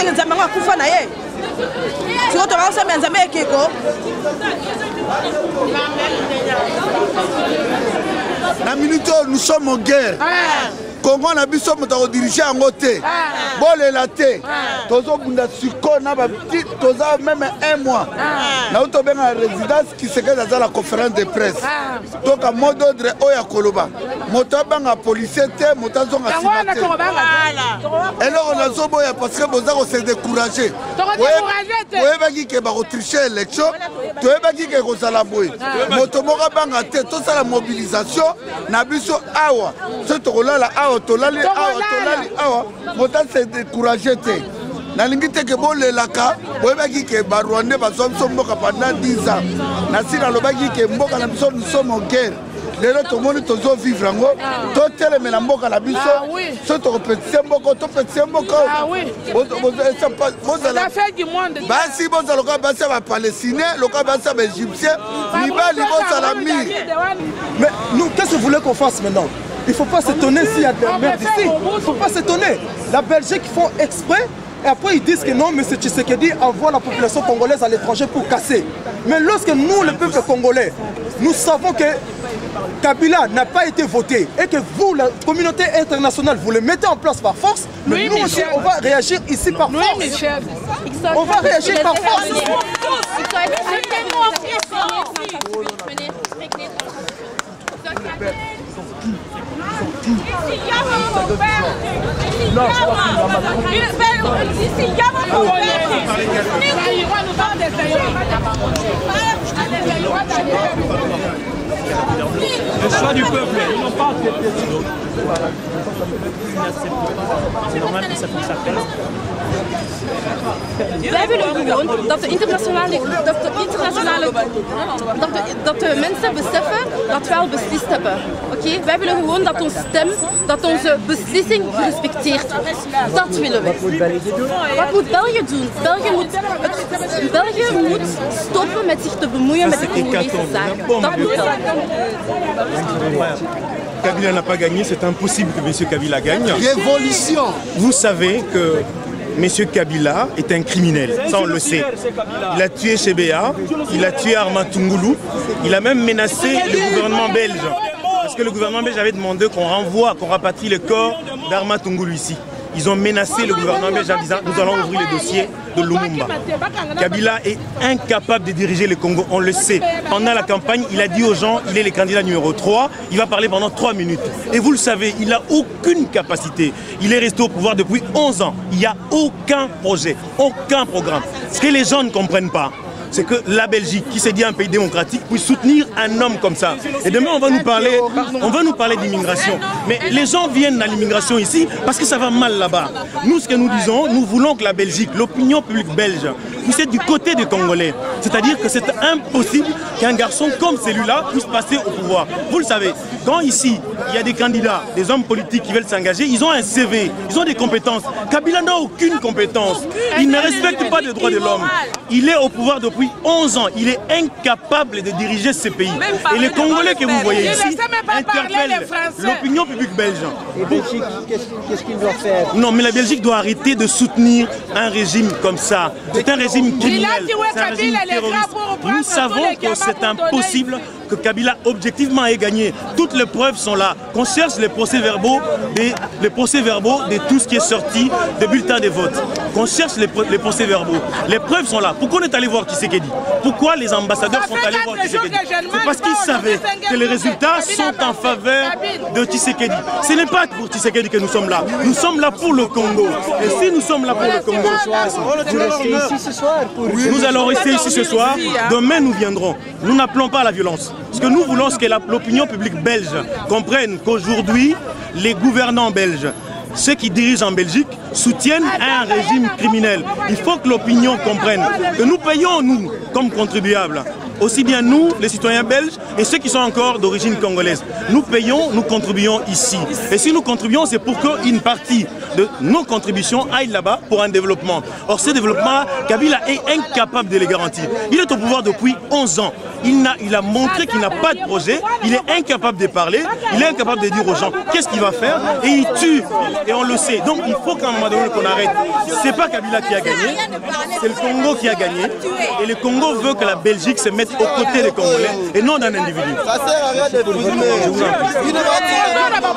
ndenge nzambe ngo akufa na ye siko to baosambela nzambe ekeko na minute nous sommes en guerre. Congo na biso moto diriger en côté. Bolela te. Tozo bunda siko na ba petit toza même un mois. Na auto ben la résidence qui se fait dans la conférence de presse. Donc à mot d'ordre oya koloba. Moto banga policier te, moto zonga simate. Et là on a zoboya parce que boza ko se décourager. Ouais bagi ke ba tricher élection. Toi bagi ke ko sala boy. Moto moka banga te to sala mobilisation na biso awa. Ce to la awa tolali awa moto se décourager te. Na lingite ke bon le laka oyebaki ke ba Rwandais bazomso mboka pendant 10 ans. Na sina lobaki ke mboka na biso nous sommes en guerre. Lelo tomoni tozo vivre ngo to teleme na mboka na biso so to petit mboka to petit mboka la fête du monde basi boza loka basi ba palestinien loka basi ba égyptien libali boza la mire. Mais nous qu'est-ce que vous voulez qu'on fasse maintenant? Il ne faut pas s'étonner s'il y a des merdes ici. Il ne faut pas s'étonner. La Belgique font exprès et après ils disent que non, M. Tshisekedi envoie la population congolaise à l'étranger pour casser. Mais lorsque nous, le peuple congolais, nous savons que Kabila n'a pas été voté et que vous, la communauté internationale, vous le mettez en place par force, mais nous aussi, on va réagir ici par force. On va réagir par force. Le choix du peuple, ils n'ont pas accepté. C'est normal que ça puisse s'appeler. Wij willen gewoon dat dat de mensen beseffen dat we al beslist hebben. Oké? Wij willen gewoon dat onze stem, dat onze beslissing gerespecteerd wordt. Dat willen we. Wat moet België doen? België moet stoppen met zich te bemoeien met de Congolese zaken. Dat moet dat. Kabila n'a pas gagné, c'est impossible que M. Kabila gagne. Révolution. Vous savez que M. Kabila est un criminel, ça on le sait. Il a tué Chebea, il a tué Arma Tungulu, il a même menacé le gouvernement belge. Parce que le gouvernement belge avait demandé qu'on renvoie, qu'on rapatrie le corps d'Arma Tungulu ici. Ils ont menacé le gouvernement belge en disant nous allons ouvrir le dossier de Lumumba. Kabila est incapable de diriger le Congo, on le sait. Pendant la campagne, il a dit aux gens, il est le candidat numéro 3, il va parler pendant 3 minutes. Et vous le savez, il n'a aucune capacité. Il est resté au pouvoir depuis 11 ans. Il n'y a aucun projet, aucun programme. Ce que les gens ne comprennent pas, c'est que la Belgique, qui s'est dit un pays démocratique, puisse soutenir un homme comme ça. Et demain, on va nous parler d'immigration. Mais les gens viennent à l'immigration ici parce que ça va mal là-bas. Nous, ce que nous disons, nous voulons que la Belgique, l'opinion publique belge, puisse être du côté des Congolais. C'est-à-dire que c'est impossible qu'un garçon comme celui-là puisse passer au pouvoir. Vous le savez, quand ici, il y a des candidats, des hommes politiques qui veulent s'engager, ils ont un CV, ils ont des compétences. Kabila n'a aucune compétence. Il ne respecte pas les droits de l'homme. Il est au pouvoir depuis 11 ans. Il est incapable de diriger ce pays. Et les Congolais que vous voyez ici interpellent l'opinion publique belge. Et Belgique, qu'est-ce qu'il doit faire? Non, mais la Belgique doit arrêter de soutenir un régime comme ça. C'est un régime criminel, c'est un régime terroriste. Nous savons que c'est impossible que Kabila objectivement ait gagné. Toutes les preuves sont là. Qu'on cherche les procès-verbaux de tout ce qui est sorti des bulletins de vote. Qu'on cherche les procès-verbaux. Les preuves sont là. Pourquoi on est allé voir Tshisekedi? Pourquoi les ambassadeurs sont allés voir Tshisekedi? C'est parce qu'ils savaient que les résultats sont en faveur de Tshisekedi. Ce n'est pas pour Tshisekedi que nous sommes là. Nous sommes là pour le Congo. Et si nous sommes là pour le Congo, vous restez ici ce soir pour... Nous allons rester ici ce soir. Demain, nous viendrons. Nous n'appelons pas à la violence. Ce que nous voulons, c'est que l'opinion publique belge comprenne qu'aujourd'hui, les gouvernants belges, ceux qui dirigent en Belgique, soutiennent un régime criminel. Il faut que l'opinion comprenne que nous payons, nous, comme contribuables, aussi bien nous, les citoyens belges, et ceux qui sont encore d'origine congolaise. Nous payons, nous contribuons ici. Et si nous contribuons, c'est pour qu'une partie de nos contributions aille là-bas pour un développement. Or, ce développement, Kabila est incapable de les garantir. Il est au pouvoir depuis 11 ans. Il a montré qu'il n'a pas de projet, il est incapable de parler, il est incapable de dire aux gens qu'est-ce qu'il va faire, et il tue, et on le sait. Donc il faut qu'à un moment donné qu'on arrête. C'est pas Kabila qui a gagné, c'est le Congo qui a gagné, et le Congo veut que la Belgique se mette aux côtés des Congolais, et non d'un individu.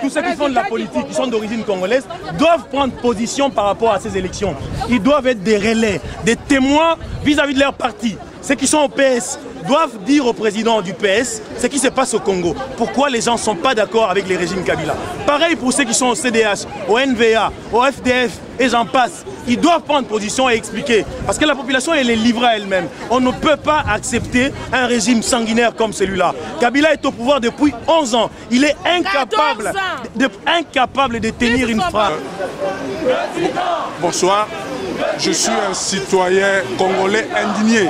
Tous ceux qui font de la politique, qui sont d'origine congolaise, doivent prendre position par rapport à ces élections. Ils doivent être des relais, des témoins vis-à-vis de leur parti. Ceux qui sont au PS doivent dire au président du PS ce qui se passe au Congo. Pourquoi les gens ne sont pas d'accord avec les régimes Kabila. Pareil pour ceux qui sont au CDH, au NVA, au FDF et j'en passe. Ils doivent prendre position et expliquer. Parce que la population, elle est livrée à elle-même. On ne peut pas accepter un régime sanguinaire comme celui-là. Kabila est au pouvoir depuis 11 ans. Il est incapable de tenir une phrase. Bonsoir. Je suis un citoyen congolais indigné.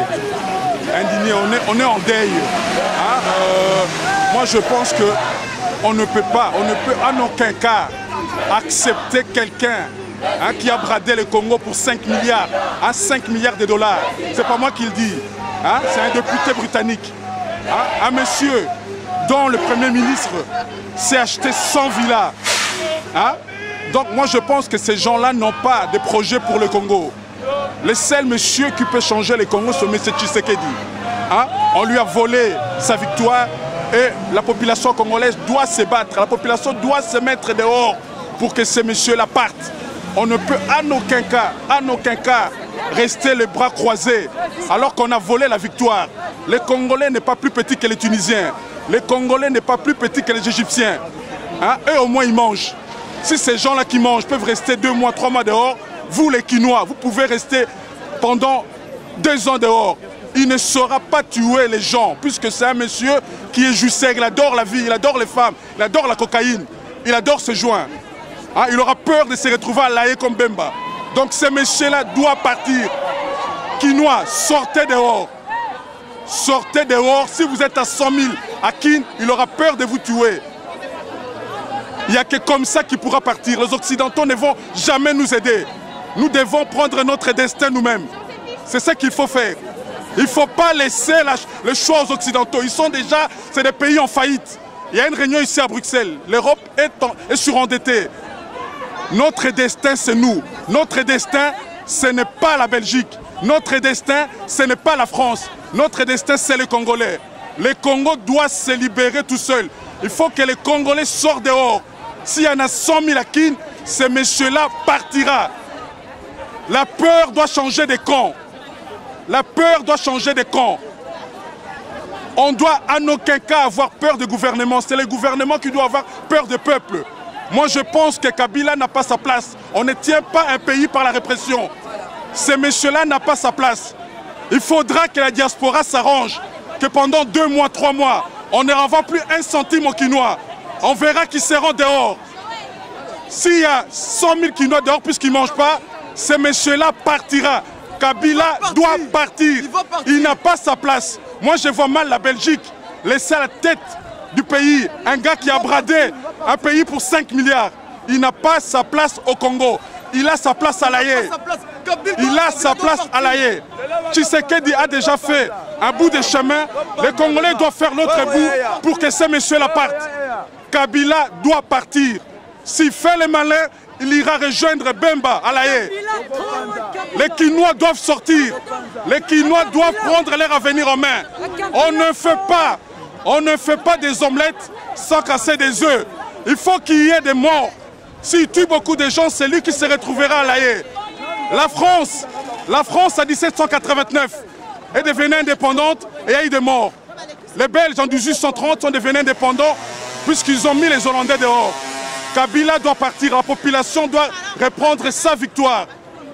On est en deuil. Moi je pense qu'on ne peut en aucun cas accepter quelqu'un qui a bradé le Congo pour 5 milliards, 5 milliards de dollars. C'est pas moi qui le dis, c'est un député britannique. Un monsieur dont le Premier ministre s'est acheté 100 villas. Donc moi je pense que ces gens-là n'ont pas de projet pour le Congo. Le seul monsieur qui peut changer le Congo, c'est M. Tshisekedi. On lui a volé sa victoire et la population congolaise doit se battre. La population doit se mettre dehors pour que ces messieurs-là partent. On ne peut en aucun cas rester les bras croisés alors qu'on a volé la victoire. Le Congolais n'est pas plus petit que les Tunisiens. Le Congolais n'est pas plus petit que les Égyptiens. Eux au moins ils mangent. Si ces gens-là qui mangent peuvent rester 2 mois, 3 mois dehors, vous les Quinois, vous pouvez rester pendant 2 ans dehors. Il ne saura pas tuer les gens, puisque c'est un monsieur qui est juste, il adore la vie, il adore les femmes, il adore la cocaïne, il adore ce joint. Il aura peur de se retrouver à l'Aïe comme Bemba. Donc ce monsieur-là doit partir. Quinois, sortez dehors. Sortez dehors. Si vous êtes à 100 000 à Kin, il aura peur de vous tuer. Il n'y a que comme ça qu'il pourra partir. Les Occidentaux ne vont jamais nous aider. Nous devons prendre notre destin nous-mêmes. C'est ce qu'il faut faire. Il ne faut pas laisser le choix aux Occidentaux. Ils sont déjà, c'est des pays en faillite. Il y a une réunion ici à Bruxelles. L'Europe est surendettée. Notre destin, c'est nous. Notre destin, ce n'est pas la Belgique. Notre destin, ce n'est pas la France. Notre destin, c'est les Congolais. Le Congo doit se libérer tout seul. Il faut que les Congolais sortent dehors. S'il y en a 100 000 à Kin, ce monsieur-là partira. La peur doit changer de camp. La peur doit changer de camp. On doit en aucun cas avoir peur du gouvernement. C'est le gouvernement qui doit avoir peur du peuple. Moi, je pense que Kabila n'a pas sa place. On ne tient pas un pays par la répression. Ce monsieur-là n'a pas sa place. Il faudra que la diaspora s'arrange, que pendant 2 mois, 3 mois, on ne renvoie plus 1 centime aux Quinois. On verra qu'ils seront dehors. S'il y a 100 000 Quinois dehors puisqu'ils ne mangent pas, ce monsieur-là partira. Kabila doit partir. Il n'a pas sa place. Moi, je vois mal la Belgique laisser à la tête du pays un gars qui a bradé un pays pour 5 milliards. Il n'a pas sa place au Congo. Il a sa place à l'Aïe. Il a sa place à l'Aïe. Tshisekedi a déjà fait un bout de chemin. Les Congolais doivent faire l'autre bout pour que ces messieurs-là partent. Kabila doit partir. S'il fait le malin, il ira rejoindre Bemba à l'Aïe. Les Quinois doivent sortir. Les Quinois doivent prendre leur avenir en main. On ne fait pas des omelettes sans casser des œufs. Il faut qu'il y ait des morts. S'il tue beaucoup de gens, c'est lui qui se retrouvera à l'Aïe. La France en 1789 est devenue indépendante et a eu des morts. Les Belges en 1830 sont devenus indépendants puisqu'ils ont mis les Hollandais dehors. Kabila doit partir, la population doit reprendre sa victoire.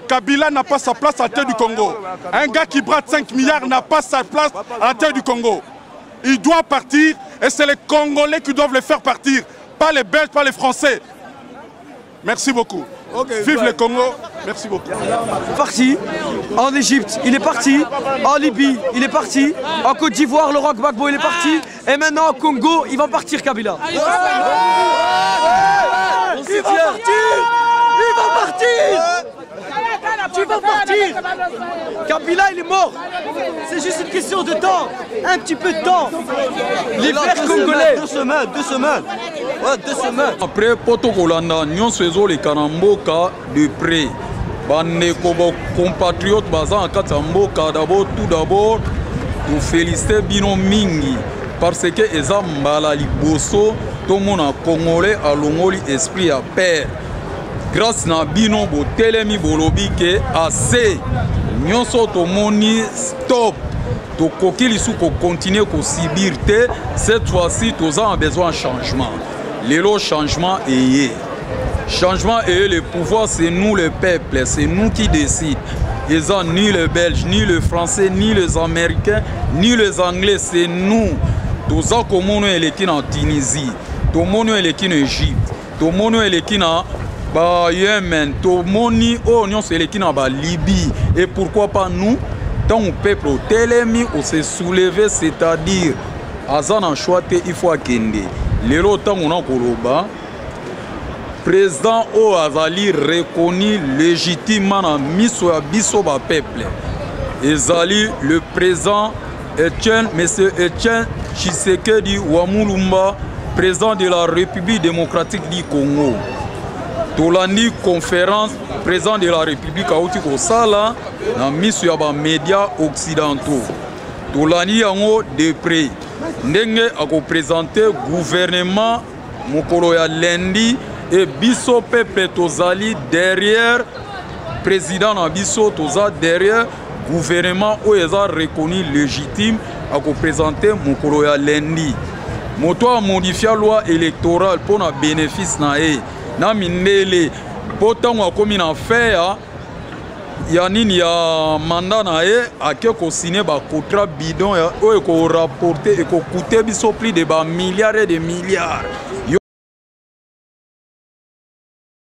Kabila n'a pas sa place à la tête du Congo. Un gars qui brade 5 milliards n'a pas sa place à la tête du Congo. Il doit partir et c'est les Congolais qui doivent le faire partir. Pas les Belges, pas les Français. Merci beaucoup. Vive le Congo, Merci beaucoup. Parti en Égypte, il est parti. En Libye, il est parti. En Côte d'Ivoire, Laurent Gbagbo, il est parti. Et maintenant, au Congo, il va partir, Kabila. Il va partir. Il va partir. Tu vas partir. Kabila, il est mort. C'est juste une question de temps. Un petit peu de temps. Les frères congolais. 2 semaines. Ouais, 2 semaines. Après, Poto Kolanda, nous faisons les Kanamboka de près. Bandeko, compatriotes, Bazan, Katamboka, tout d'abord, nous félicitons Bino Mingi. Parce que Eza Mbala Liboso, tout le monde a Congolais, a l'ongoli esprit à paix. Grâce à Bino, Botelemi Bolobi, que assez, nous sommes moni stop. Donc, il faut continuer à subir. Cette fois-ci, nous avons besoin de changement. Le changement est. Changement est le pouvoir, c'est nous le peuple, c'est nous qui décident. Ils ont ni les Belges, ni les Français, ni les Américains, ni les Anglais, c'est nous. Tous les comme nous sommes en Tunisie, tout le monde est en Égypte, tout le monde est en Yémen, tout le monde est en Libye. Et pourquoi pas nous, tant que peuple télémi, on s'est soulevé, c'est-à-dire, Azan a choisi, il faut akende. Les autres, on a Koroba. Président O Azali reconnu légitimement dans Miso Bisoba peuple. Ezali le président Etienne, monsieur Etienne Tshisekedi Wamulumba, président de la République démocratique du Congo. Tolani conférence, président de la République Aouti Kosala, dans Miso Yaba médias occidentaux. Tolani Yango de près. Ndenge a représenté gouvernement Mokolo ya Lendi. Et biso peuple tozali derrière président na biso toza derrière gouvernement où ils ont reconnu légitime à représenter mokolo ya Lendi. Moto a modifié la loi électorale pour na bénéfice na e na mindele potango a komi na faire ya nini ya mandat na e ake ko signer ba contrat bidon ya o ko rapporter et ko coûter biso plus de ba milliards et de milliards.